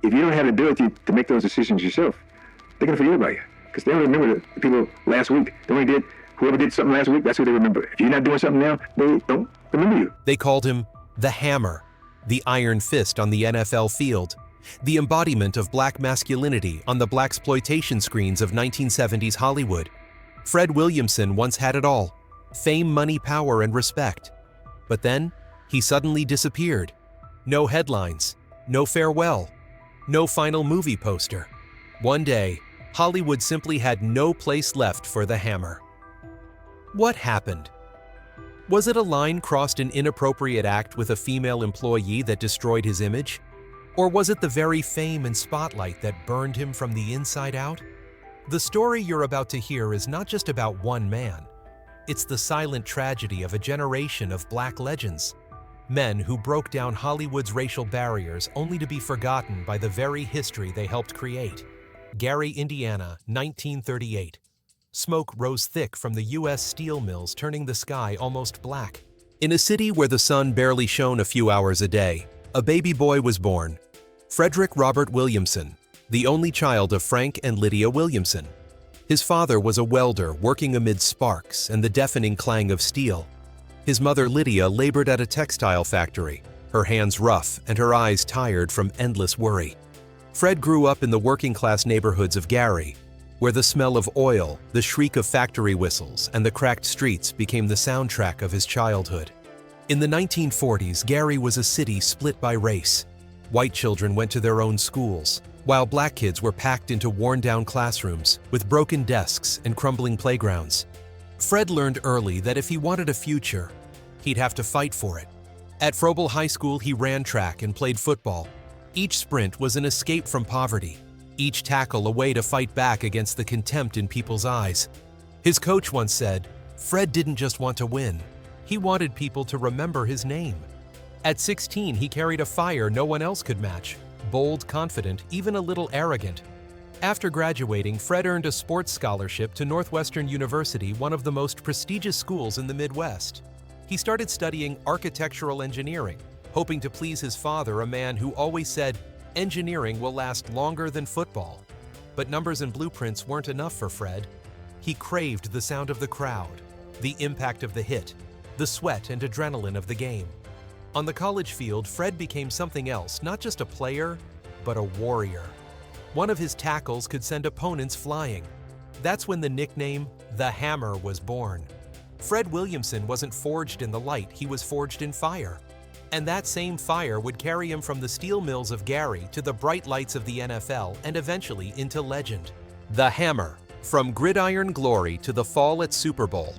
if you don't have the ability to make those decisions yourself, they're gonna forget about you. Because they don't remember the people last week. They only did, whoever did something last week, that's who they remember. If you're not doing something now, they don't remember you. They called him the Hammer, the iron fist on the NFL field, the embodiment of black masculinity on the blaxploitation screens of 1970s Hollywood. Fred Williamson once had it all: fame, money, power, and respect. But then, he suddenly disappeared. No headlines, no farewell, no final movie poster. One day, Hollywood simply had no place left for the Hammer. What happened? Was it a line crossed an inappropriate act with a female employee that destroyed his image? Or was it the very fame and spotlight that burned him from the inside out? The story you're about to hear is not just about one man. It's the silent tragedy of a generation of black legends. Men who broke down Hollywood's racial barriers only to be forgotten by the very history they helped create. Gary, Indiana, 1938. Smoke rose thick from the U.S. steel mills, turning the sky almost black. In a city where the sun barely shone a few hours a day, a baby boy was born. Frederick Robert Williamson, the only child of Frank and Lydia Williamson. His father was a welder working amid sparks and the deafening clang of steel. His mother Lydia labored at a textile factory, her hands rough and her eyes tired from endless worry. Fred grew up in the working-class neighborhoods of Gary, where the smell of oil, the shriek of factory whistles, and the cracked streets became the soundtrack of his childhood. In the 1940s, Gary was a city split by race. White children went to their own schools, while black kids were packed into worn-down classrooms with broken desks and crumbling playgrounds. Fred learned early that if he wanted a future, he'd have to fight for it. At Froebel High School, he ran track and played football. Each sprint was an escape from poverty, each tackle a way to fight back against the contempt in people's eyes. His coach once said, Fred didn't just want to win, he wanted people to remember his name. At 16, he carried a fire no one else could match, bold, confident, even a little arrogant. After graduating, Fred earned a sports scholarship to Northwestern University, one of the most prestigious schools in the Midwest. He started studying architectural engineering, hoping to please his father, a man who always said, engineering will last longer than football. But numbers and blueprints weren't enough for Fred. He craved the sound of the crowd, the impact of the hit, the sweat and adrenaline of the game. On the college field, Fred became something else, not just a player, but a warrior. One of his tackles could send opponents flying. That's when the nickname, the Hammer, was born. Fred Williamson wasn't forged in the light, he was forged in fire. And that same fire would carry him from the steel mills of Gary to the bright lights of the NFL and eventually into legend. The Hammer, from gridiron glory to the fall at Super Bowl.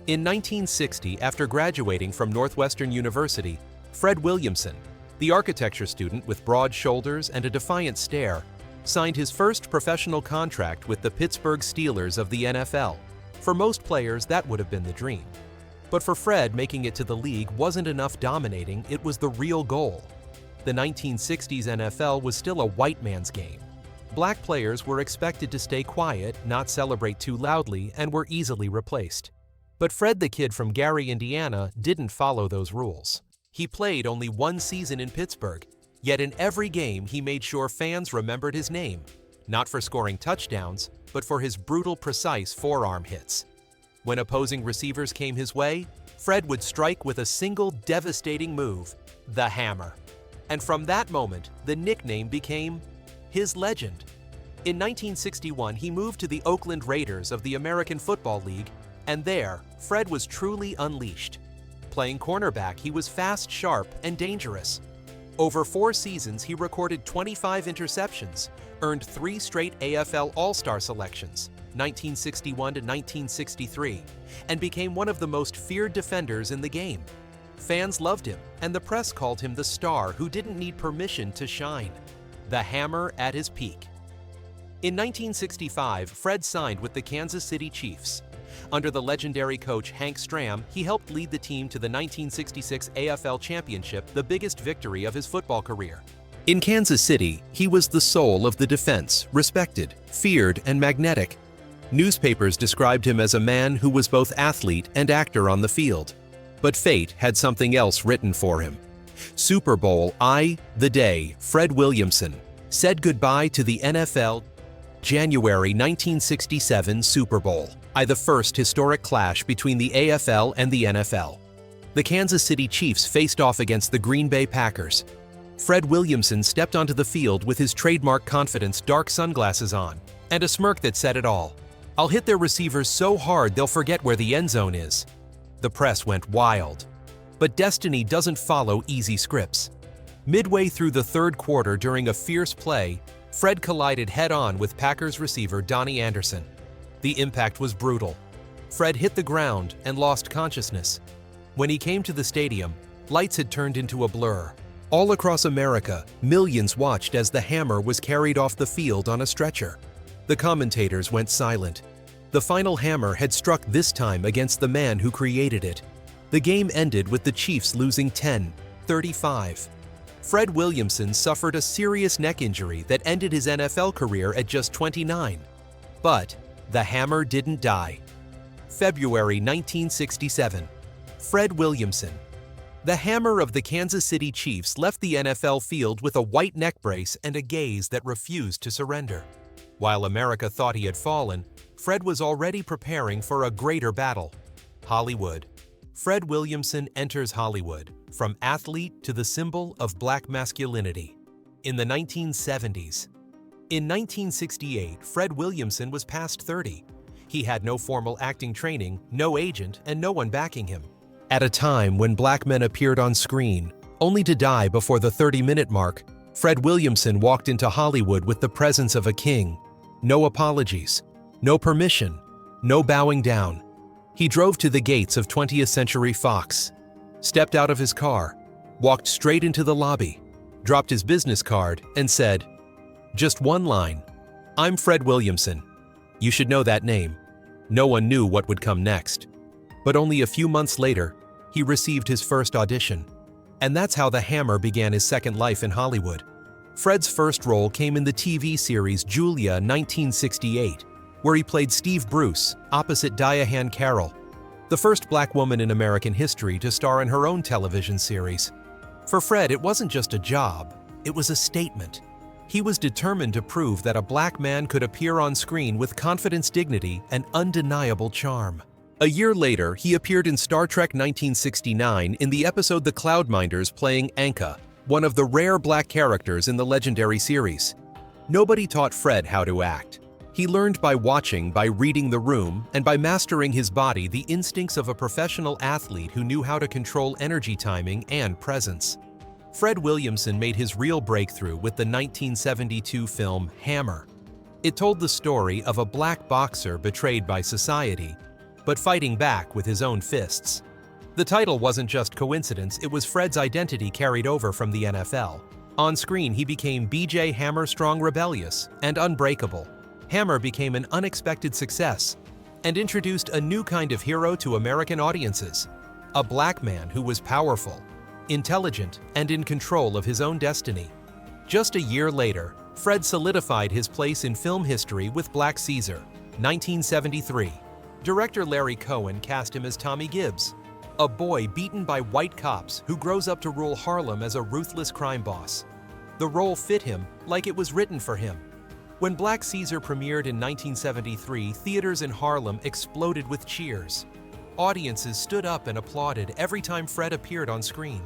In 1960, after graduating from Northwestern University, Fred Williamson, the architecture student with broad shoulders and a defiant stare, signed his first professional contract with the Pittsburgh Steelers of the NFL. For most players, that would have been the dream. But for Fred, making it to the league wasn't enough dominating, it was the real goal. The 1960s NFL was still a white man's game. Black players were expected to stay quiet, not celebrate too loudly, and were easily replaced. But Fred, the kid from Gary, Indiana, didn't follow those rules. He played only one season in Pittsburgh, yet in every game he made sure fans remembered his name, not for scoring touchdowns, but for his brutal, precise forearm hits. When opposing receivers came his way, Fred would strike with a single devastating move, the Hammer. And from that moment, the nickname became his legend. In 1961, he moved to the Oakland Raiders of the American Football League, and there, Fred was truly unleashed. Playing cornerback, he was fast, sharp, and dangerous. Over 4 seasons, he recorded 25 interceptions, earned 3 straight AFL All-Star selections, 1961 to 1963, and became one of the most feared defenders in the game. Fans loved him, and the press called him the star who didn't need permission to shine. The Hammer at his peak. In 1965, Fred signed with the Kansas City Chiefs. Under the legendary coach Hank Stram, he helped lead the team to the 1966 AFL Championship, the biggest victory of his football career. In Kansas City, he was the soul of the defense, respected, feared, and magnetic. Newspapers described him as a man who was both athlete and actor on the field. But fate had something else written for him. Super Bowl the day Fred Williamson said goodbye to the NFL. January 1967 Super Bowl, the first historic clash between the AFL and the NFL. The Kansas City Chiefs faced off against the Green Bay Packers. Fred Williamson stepped onto the field with his trademark confidence dark sunglasses on, and a smirk that said it all. "I'll hit their receivers so hard they'll forget where the end zone is." The press went wild. But destiny doesn't follow easy scripts. Midway through the third quarter during a fierce play, Fred collided head-on with Packers receiver Donnie Anderson. The impact was brutal. Fred hit the ground and lost consciousness. When he came to the stadium, lights had turned into a blur. All across America, millions watched as the Hammer was carried off the field on a stretcher. The commentators went silent. The final hammer had struck this time against the man who created it. The game ended with the Chiefs losing 10-35. Fred Williamson suffered a serious neck injury that ended his NFL career at just 29. But the Hammer didn't die. February 1967. Fred Williamson. The Hammer of the Kansas City Chiefs left the NFL field with a white neck brace and a gaze that refused to surrender. While America thought he had fallen, Fred was already preparing for a greater battle. Hollywood. Fred Williamson enters Hollywood, from athlete to the symbol of black masculinity. In the 1970s. In 1968, Fred Williamson was past 30. He had no formal acting training, no agent, and no one backing him. At a time when black men appeared on screen, only to die before the 30-minute mark, Fred Williamson walked into Hollywood with the presence of a king. No apologies, no permission, no bowing down. He drove to the gates of 20th Century Fox, stepped out of his car, walked straight into the lobby, dropped his business card, and said, just one line, "I'm Fred Williamson. You should know that name." No one knew what would come next. But only a few months later, he received his first audition. And that's how the Hammer began his second life in Hollywood. Fred's first role came in the TV series Julia 1968, where he played Steve Bruce, opposite Diane Carroll, the first black woman in American history to star in her own television series. For Fred, it wasn't just a job, it was a statement. He was determined to prove that a black man could appear on screen with confidence, dignity, and undeniable charm. A year later, he appeared in Star Trek 1969 in the episode The Cloudminders, playing Anka, one of the rare black characters in the legendary series. Nobody taught Fred how to act. He learned by watching, by reading the room, and by mastering his body the instincts of a professional athlete who knew how to control energy timing and presence. Fred Williamson made his real breakthrough with the 1972 film Hammer. It told the story of a black boxer betrayed by society, but fighting back with his own fists. The title wasn't just coincidence, it was Fred's identity carried over from the NFL. On screen, he became BJ Hammer Strong Rebellious and Unbreakable. Hammer became an unexpected success and introduced a new kind of hero to American audiences, a black man who was powerful, intelligent, and in control of his own destiny. Just a year later, Fred solidified his place in film history with Black Caesar, 1973. Director Larry Cohen cast him as Tommy Gibbs, a boy beaten by white cops who grows up to rule Harlem as a ruthless crime boss. The role fit him like it was written for him. When Black Caesar premiered in 1973, theaters in Harlem exploded with cheers. Audiences stood up and applauded every time Fred appeared on screen.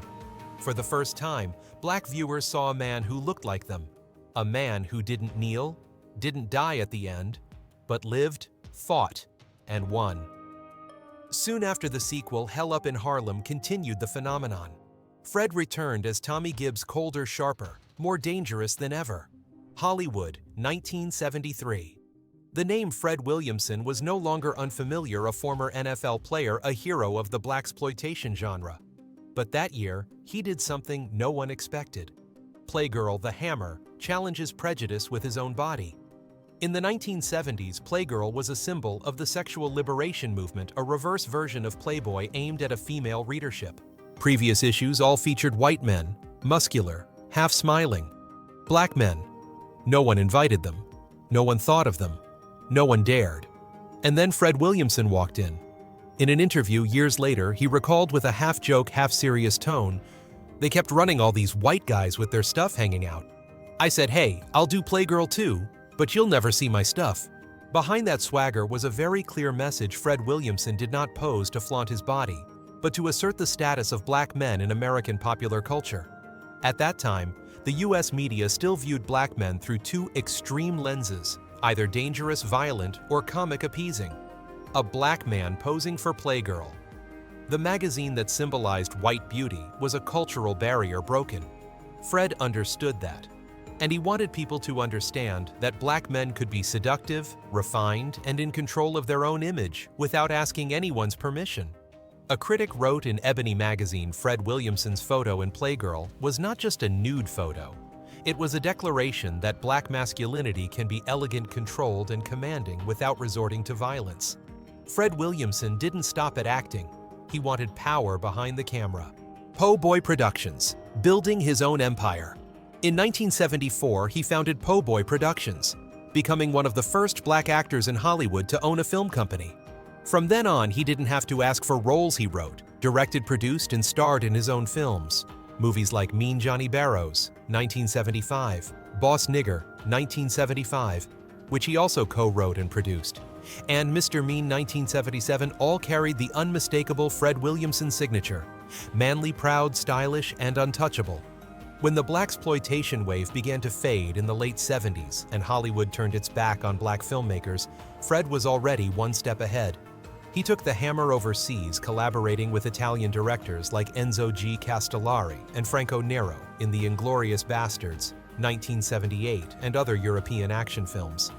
For the first time, black viewers saw a man who looked like them, a man who didn't kneel, didn't die at the end, but lived, fought, and won. Soon after the sequel, Hell Up in Harlem continued the phenomenon. Fred returned as Tommy Gibbs, colder, sharper, more dangerous than ever. Hollywood, 1973. The name Fred Williamson was no longer unfamiliar, a former NFL player, a hero of the blaxploitation genre. But that year, he did something no one expected. Playgirl, the Hammer, challenges prejudice with his own body. In the 1970s, Playgirl was a symbol of the sexual liberation movement, a reverse version of Playboy aimed at a female readership. Previous issues all featured white men, muscular, half-smiling. Black men. No one invited them. No one thought of them. No one dared. And then Fred Williamson walked in. In an interview years later, he recalled with a half-joke, half-serious tone, They kept running all these white guys with their stuff hanging out. I said, hey, I'll do Playgirl too, but you'll never see my stuff. Behind that swagger was a very clear message Fred Williamson did not pose to flaunt his body, but to assert the status of black men in American popular culture. At that time, the US media still viewed black men through two extreme lenses, either dangerous, violent, or comic appeasing. A black man posing for Playgirl. The magazine that symbolized white beauty was a cultural barrier broken. Fred understood that, and he wanted people to understand that black men could be seductive, refined, and in control of their own image without asking anyone's permission. A critic wrote in Ebony magazine Fred Williamson's photo in Playgirl was not just a nude photo. It was a declaration that black masculinity can be elegant, controlled, and commanding without resorting to violence. Fred Williamson didn't stop at acting. He wanted power behind the camera. Po' Boy Productions, building his own empire. In 1974, he founded Po' Boy Productions, becoming one of the first black actors in Hollywood to own a film company. From then on, he didn't have to ask for roles he wrote, directed, produced, and starred in his own films. Movies like Mean Johnny Barrows, 1975, Boss Nigger, 1975, which he also co-wrote and produced, and Mr. Mean, 1977, all carried the unmistakable Fred Williamson signature: manly, proud, stylish, and untouchable. When the blaxploitation wave began to fade in the late 70s and Hollywood turned its back on black filmmakers, Fred was already one step ahead. He took the hammer overseas, collaborating with Italian directors like Enzo G. Castellari and Franco Nero in The Inglourious Basterds, 1978, and other European action films.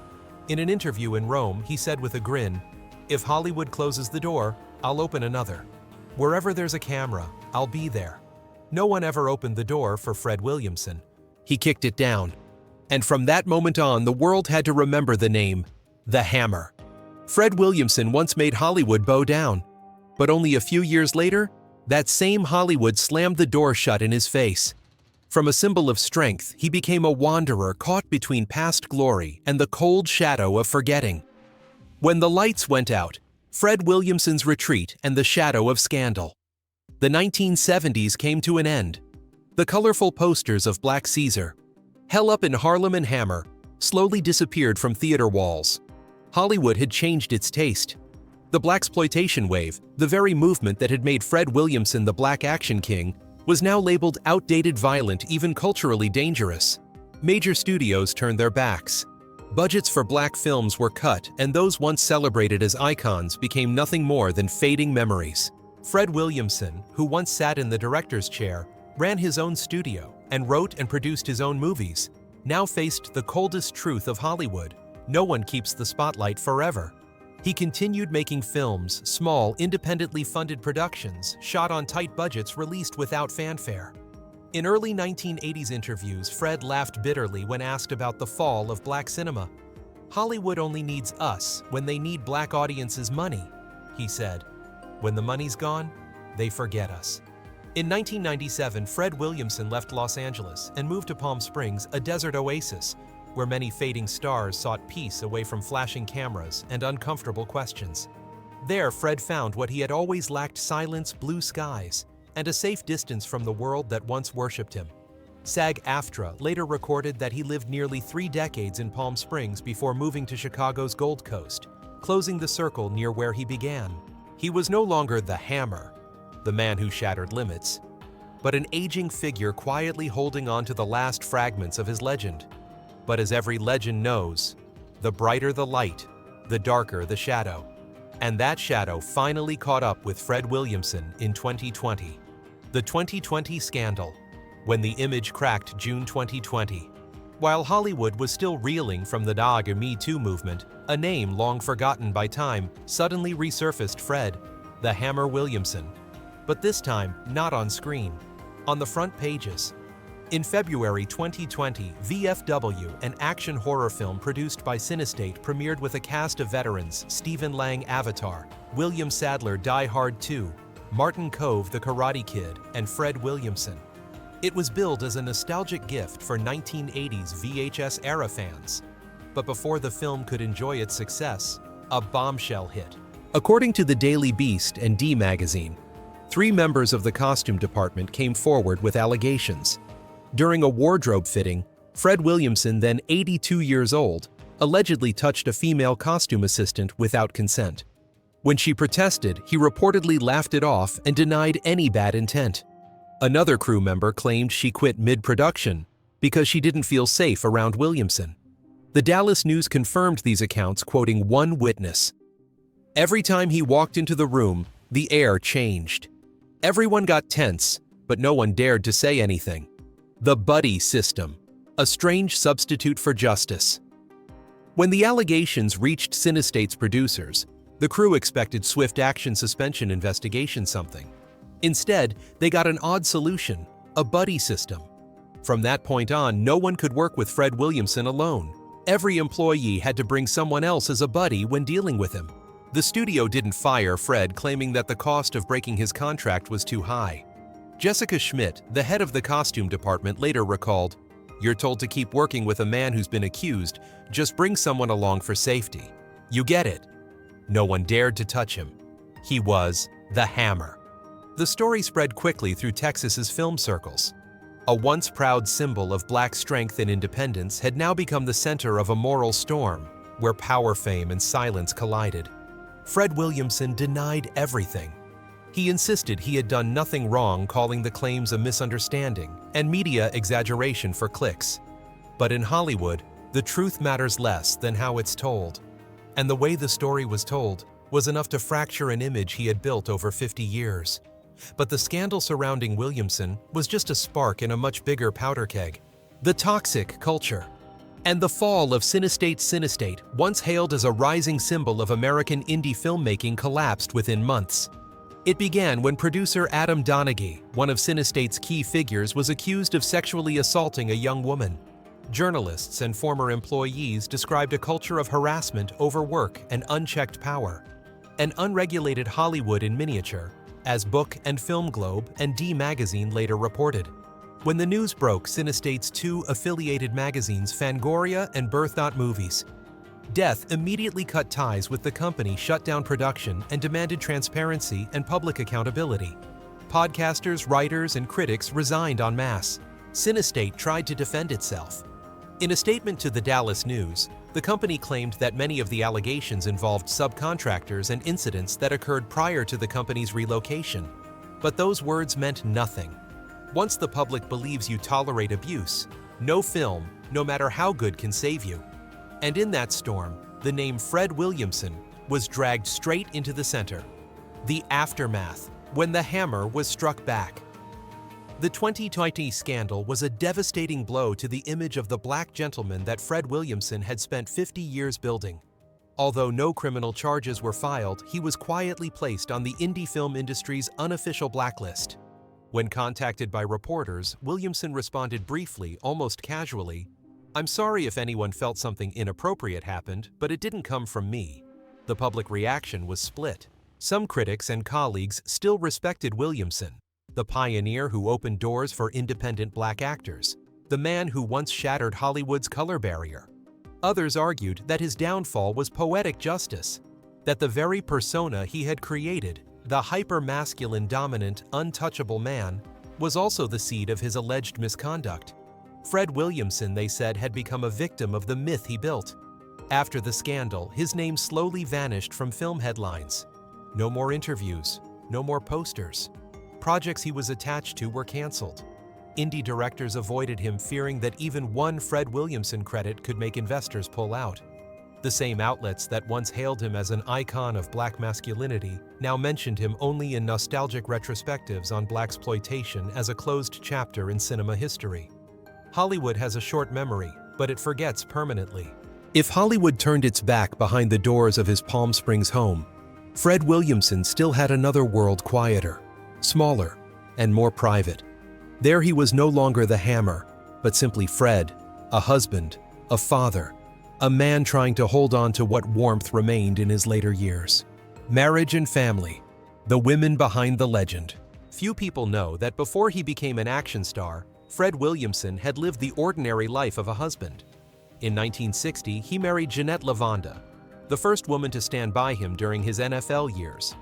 In an interview in Rome, he said with a grin, "If Hollywood closes the door, I'll open another. Wherever there's a camera, I'll be there." No one ever opened the door for Fred Williamson. He kicked it down. And from that moment on, the world had to remember the name, The Hammer. Fred Williamson once made Hollywood bow down. But only a few years later, that same Hollywood slammed the door shut in his face. From a symbol of strength, he became a wanderer caught between past glory and the cold shadow of forgetting. When the lights went out, Fred Williamson's retreat and the shadow of scandal. The 1970s came to an end. The colorful posters of Black Caesar, Hell Up in Harlem and Hammer, slowly disappeared from theater walls. Hollywood had changed its taste. The blaxploitation wave, the very movement that had made Fred Williamson the black action king, was now labeled outdated, violent, even culturally dangerous. Major studios turned their backs. Budgets for black films were cut, and those once celebrated as icons became nothing more than fading memories. Fred Williamson, who once sat in the director's chair, ran his own studio, and wrote and produced his own movies, now faced the coldest truth of Hollywood: no one keeps the spotlight forever. He continued making films, small, independently funded productions, shot on tight budgets, released without fanfare. In early 1980s interviews, Fred laughed bitterly when asked about the fall of black cinema. "Hollywood only needs us when they need black audiences' money," he said. "When the money's gone, they forget us." In 1997, Fred Williamson left Los Angeles and moved to Palm Springs, a desert oasis, where many fading stars sought peace away from flashing cameras and uncomfortable questions. There, Fred found what he had always lacked: silence, blue skies, and a safe distance from the world that once worshipped him. SAG-AFTRA later recorded that he lived nearly 3 decades in Palm Springs before moving to Chicago's Gold Coast, closing the circle near where he began. He was no longer the Hammer, the man who shattered limits, but an aging figure quietly holding on to the last fragments of his legend. But as every legend knows, the brighter the light, the darker the shadow. And that shadow finally caught up with Fred Williamson in 2020. The 2020 scandal, when the image cracked June 2020. While Hollywood was still reeling from the Dog Me Too movement, a name long forgotten by time suddenly resurfaced: Fred, the Hammer Williamson. But this time, not on screen, on the front pages. In February 2020, VFW, an action horror film produced by Cinestate, premiered with a cast of veterans: Stephen Lang, Avatar; William Sadler, Die Hard 2; Martin Kove, The Karate Kid; and Fred Williamson. It was billed as a nostalgic gift for 1980s VHS-era fans. But before the film could enjoy its success, a bombshell hit. According to the Daily Beast and D Magazine, 3 members of the costume department came forward with allegations. During a wardrobe fitting, Fred Williamson, then 82 years old, allegedly touched a female costume assistant without consent. When she protested, he reportedly laughed it off and denied any bad intent. Another crew member claimed she quit mid-production because she didn't feel safe around Williamson. The Dallas News confirmed these accounts, quoting one witness. "Every time he walked into the room, the air changed. Everyone got tense, but no one dared to say anything. The buddy system, a strange substitute for justice." When the allegations reached Cinestate's producers, the crew expected swift action, suspension, investigation, something. Instead, they got an odd solution, a buddy system. From that point on, no one could work with Fred Williamson alone. Every employee had to bring someone else as a buddy when dealing with him. The studio didn't fire Fred, claiming that the cost of breaking his contract was too high. Jessica Schmidt, the head of the costume department, later recalled, "You're told to keep working with a man who's been accused, just bring someone along for safety. You get it." No one dared to touch him. He was the Hammer. The story spread quickly through Texas's film circles. A once proud symbol of Black strength and independence had now become the center of a moral storm, where power, fame, and silence collided. Fred Williamson denied everything. He insisted he had done nothing wrong, calling the claims a misunderstanding and media exaggeration for clicks. But in Hollywood, the truth matters less than how it's told. And the way the story was told was enough to fracture an image he had built over 50 years. But the scandal surrounding Williamson was just a spark in a much bigger powder keg. The toxic culture. And the fall of Cinestate, once hailed as a rising symbol of American indie filmmaking, collapsed within months. It began when producer Adam Donaghy, one of Cinestate's key figures, was accused of sexually assaulting a young woman. Journalists and former employees described a culture of harassment, overwork, and unchecked power. An unregulated Hollywood in miniature, as Book and Film Globe and D Magazine later reported. When the news broke, Cinestate's 2 affiliated magazines, Fangoria and Birth Not Movies, Death immediately cut ties with the company, shut down production, and demanded transparency and public accountability. Podcasters, writers, and critics resigned en masse. Cinestate tried to defend itself. In a statement to the Dallas News, the company claimed that many of the allegations involved subcontractors and incidents that occurred prior to the company's relocation. But those words meant nothing. Once the public believes you tolerate abuse, no film, no matter how good, can save you. And in that storm, the name Fred Williamson was dragged straight into the center. The aftermath, when the hammer was struck back. The 2020 scandal was a devastating blow to the image of the Black gentleman that Fred Williamson had spent 50 years building. Although no criminal charges were filed, he was quietly placed on the indie film industry's unofficial blacklist. When contacted by reporters, Williamson responded briefly, almost casually, "I'm sorry if anyone felt something inappropriate happened, but it didn't come from me." The public reaction was split. Some critics and colleagues still respected Williamson, the pioneer who opened doors for independent Black actors, the man who once shattered Hollywood's color barrier. Others argued that his downfall was poetic justice, that the very persona he had created, the hyper-masculine, dominant, untouchable man, was also the seed of his alleged misconduct. Fred Williamson, they said, had become a victim of the myth he built. After the scandal, his name slowly vanished from film headlines. No more interviews, no more posters. Projects he was attached to were canceled. Indie directors avoided him, fearing that even one Fred Williamson credit could make investors pull out. The same outlets that once hailed him as an icon of Black masculinity now mentioned him only in nostalgic retrospectives on Blaxploitation as a closed chapter in cinema history. Hollywood has a short memory, but it forgets permanently. If Hollywood turned its back behind the doors of his Palm Springs home, Fred Williamson still had another world, quieter, smaller, and more private. There he was no longer the hammer, but simply Fred, a husband, a father, a man trying to hold on to what warmth remained in his later years. Marriage and family, the women behind the legend. Few people know that before he became an action star, Fred Williamson had lived the ordinary life of a husband. In 1960, he married Jeanette Lavanda, the first woman to stand by him during his NFL years.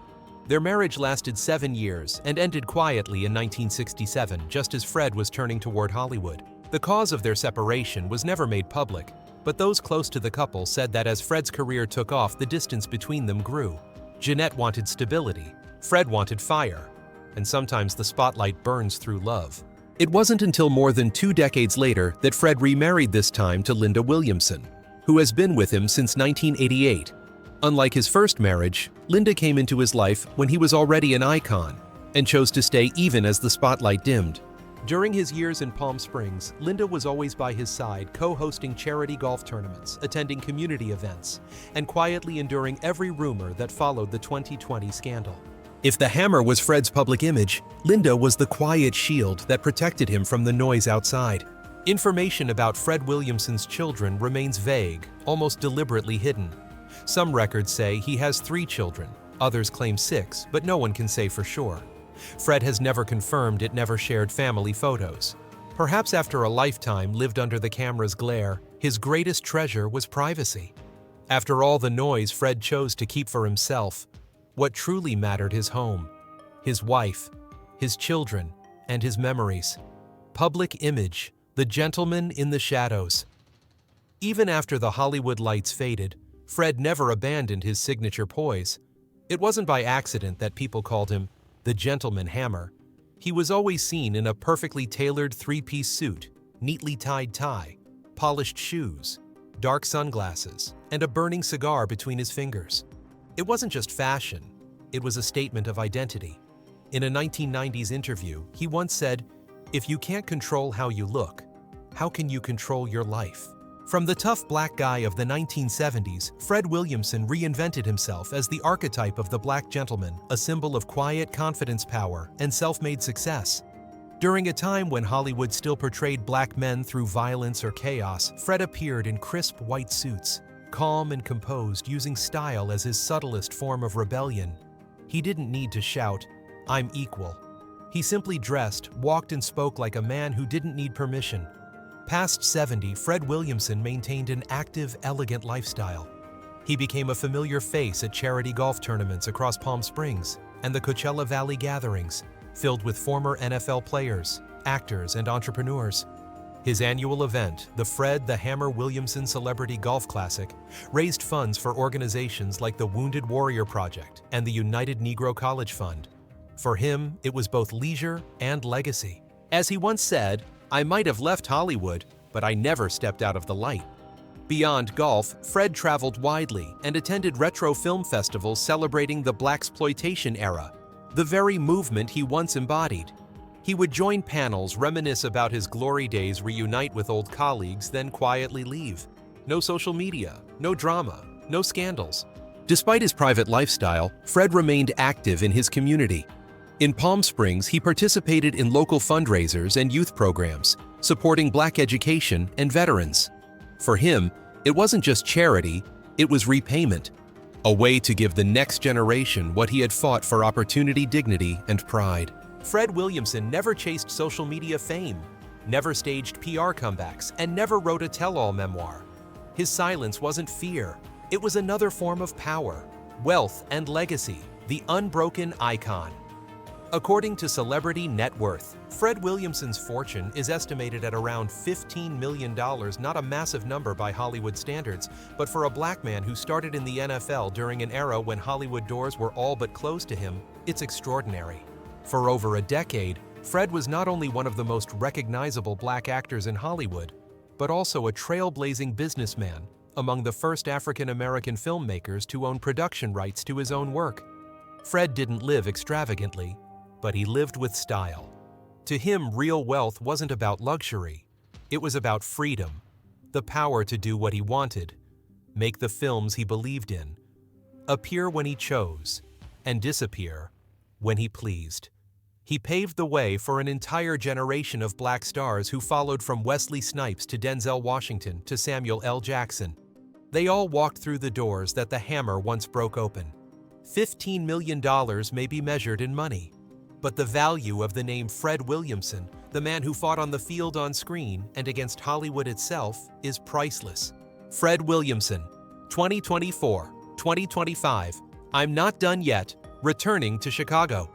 Their marriage lasted 7 years and ended quietly in 1967, just as Fred was turning toward Hollywood. The cause of their separation was never made public, but those close to the couple said that as Fred's career took off, the distance between them grew. Jeanette wanted stability, Fred wanted fire, and sometimes the spotlight burns through love. It wasn't until more than 2 decades later that Fred remarried, this time to Linda Williamson, who has been with him since 1988. Unlike his first marriage, Linda came into his life when he was already an icon and chose to stay even as the spotlight dimmed. During his years in Palm Springs, Linda was always by his side, co-hosting charity golf tournaments, attending community events, and quietly enduring every rumor that followed the 2020 scandal. If the Hammer was Fred's public image, Linda was the quiet shield that protected him from the noise outside. Information about Fred Williamson's children remains vague, almost deliberately hidden. Some records say he has 3 children, others claim 6, but no one can say for sure. Fred has never confirmed it, never shared family photos. Perhaps after a lifetime lived under the camera's glare, his greatest treasure was privacy. After all the noise Fred chose to keep for himself, what truly mattered: his home, his wife, his children, and his memories. Public image, the gentleman in the shadows. Even after the Hollywood lights faded, Fred never abandoned his signature poise. It wasn't by accident that people called him the Gentleman Hammer. He was always seen in a perfectly tailored 3-piece suit, neatly tied tie, polished shoes, dark sunglasses, and a burning cigar between his fingers. It wasn't just fashion, it was a statement of identity. In a 1990s interview, he once said, "If you can't control how you look, how can you control your life?" From the tough black guy of the 1970s, Fred Williamson reinvented himself as the archetype of the black gentleman, a symbol of quiet confidence, power, and self-made success. During a time when Hollywood still portrayed black men through violence or chaos, Fred appeared in crisp white suits, calm and composed, using style as his subtlest form of rebellion. He didn't need to shout, "I'm equal." He simply dressed, walked, and spoke like a man who didn't need permission. Past 70, Fred Williamson maintained an active, elegant lifestyle. He became a familiar face at charity golf tournaments across Palm Springs and the Coachella Valley gatherings, filled with former NFL players, actors, and entrepreneurs. His annual event, the Fred the Hammer Williamson Celebrity Golf Classic, raised funds for organizations like the Wounded Warrior Project and the United Negro College Fund. For him, it was both leisure and legacy. As he once said, "I might have left Hollywood, but I never stepped out of the light." Beyond golf, Fred traveled widely and attended retro film festivals celebrating the blaxploitation era, the very movement he once embodied. He would join panels, reminisce about his glory days, reunite with old colleagues, then quietly leave. No social media, no drama, no scandals. Despite his private lifestyle, Fred remained active in his community. In Palm Springs, he participated in local fundraisers and youth programs, supporting black education and veterans. For him, it wasn't just charity, it was repayment, a way to give the next generation what he had fought for: opportunity, dignity, and pride. Fred Williamson never chased social media fame, never staged PR comebacks, and never wrote a tell-all memoir. His silence wasn't fear, it was another form of power, wealth, and legacy, the unbroken icon. According to Celebrity Net Worth, Fred Williamson's fortune is estimated at around $15 million, not a massive number by Hollywood standards, but for a black man who started in the NFL during an era when Hollywood doors were all but closed to him, it's extraordinary. For over a decade, Fred was not only one of the most recognizable black actors in Hollywood, but also a trailblazing businessman, among the first African-American filmmakers to own production rights to his own work. Fred didn't live extravagantly, but he lived with style. To him, real wealth wasn't about luxury. It was about freedom, the power to do what he wanted, make the films he believed in, appear when he chose, and disappear when he pleased. He paved the way for an entire generation of black stars who followed, from Wesley Snipes to Denzel Washington to Samuel L. Jackson. They all walked through the doors that the Hammer once broke open. $15 million may be measured in money, but the value of the name Fred Williamson, the man who fought on the field, on screen, and against Hollywood itself, is priceless. Fred Williamson, 2024, 2025, I'm not done yet. Returning to Chicago.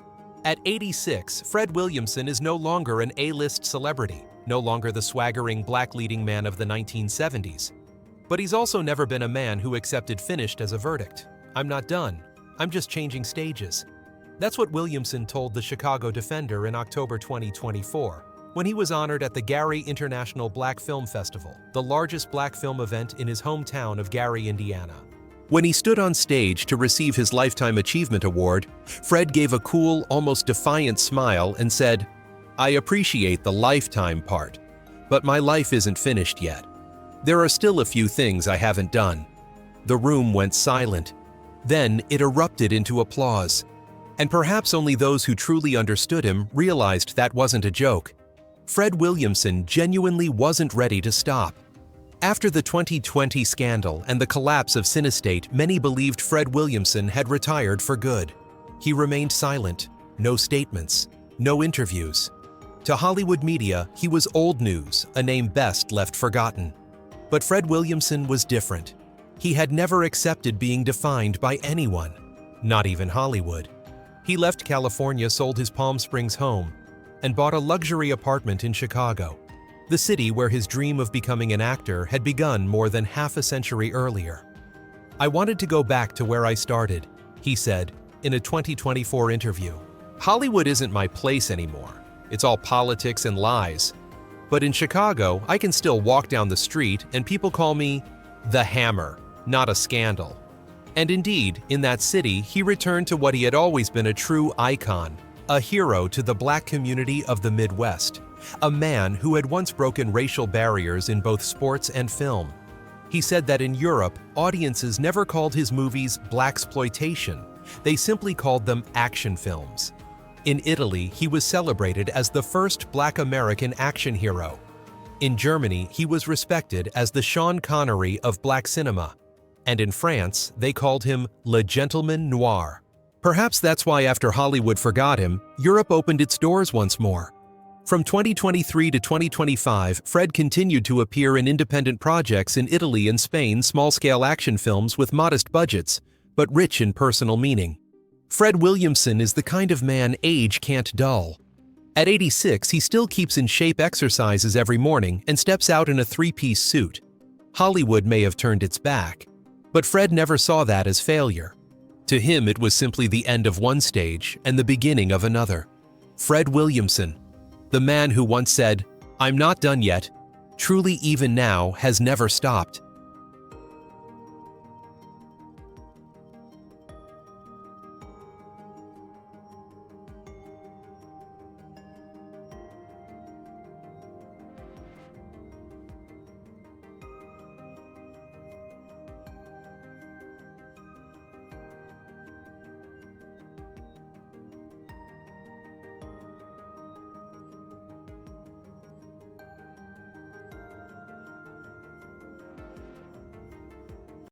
At 86, Fred Williamson is no longer an A-list celebrity, no longer the swaggering black leading man of the 1970s. But he's also never been a man who accepted finished as a verdict. I'm not done. I'm just changing stages. That's what Williamson told the Chicago Defender in October 2024, when he was honored at the Gary International Black Film Festival, the largest black film event in his hometown of Gary, Indiana. When he stood on stage to receive his Lifetime Achievement Award, Fred gave a cool, almost defiant smile and said, "I appreciate the lifetime part, but my life isn't finished yet. There are still a few things I haven't done." The room went silent. Then it erupted into applause. And perhaps only those who truly understood him realized that wasn't a joke. Fred Williamson genuinely wasn't ready to stop. After the 2020 scandal and the collapse of Cinestate, many believed Fred Williamson had retired for good. He remained silent, no statements, no interviews. To Hollywood media, he was old news, a name best left forgotten. But Fred Williamson was different. He had never accepted being defined by anyone, not even Hollywood. He left California, sold his Palm Springs home, and bought a luxury apartment in Chicago, the city where his dream of becoming an actor had begun more than half a century earlier. "I wanted to go back to where I started," he said in a 2024 interview. "Hollywood isn't my place anymore. It's all politics and lies. But in Chicago, I can still walk down the street and people call me the Hammer, not a scandal." And indeed, in that city, he returned to what he had always been, a true icon, a hero to the black community of the Midwest, a man who had once broken racial barriers in both sports and film. He said that in Europe, audiences never called his movies blaxploitation. They simply called them action films. In Italy, he was celebrated as the first black American action hero. In Germany, he was respected as the Sean Connery of black cinema. And in France, they called him Le Gentleman Noir. Perhaps that's why after Hollywood forgot him, Europe opened its doors once more. From 2023 to 2025, Fred continued to appear in independent projects in Italy and Spain, small-scale action films with modest budgets, but rich in personal meaning. Fred Williamson is the kind of man age can't dull. At 86, he still keeps in shape, exercises every morning, and steps out in a three-piece suit. Hollywood may have turned its back, but Fred never saw that as failure. To him, it was simply the end of one stage and the beginning of another. Fred Williamson, the man who once said, "I'm not done yet," truly even now has never stopped.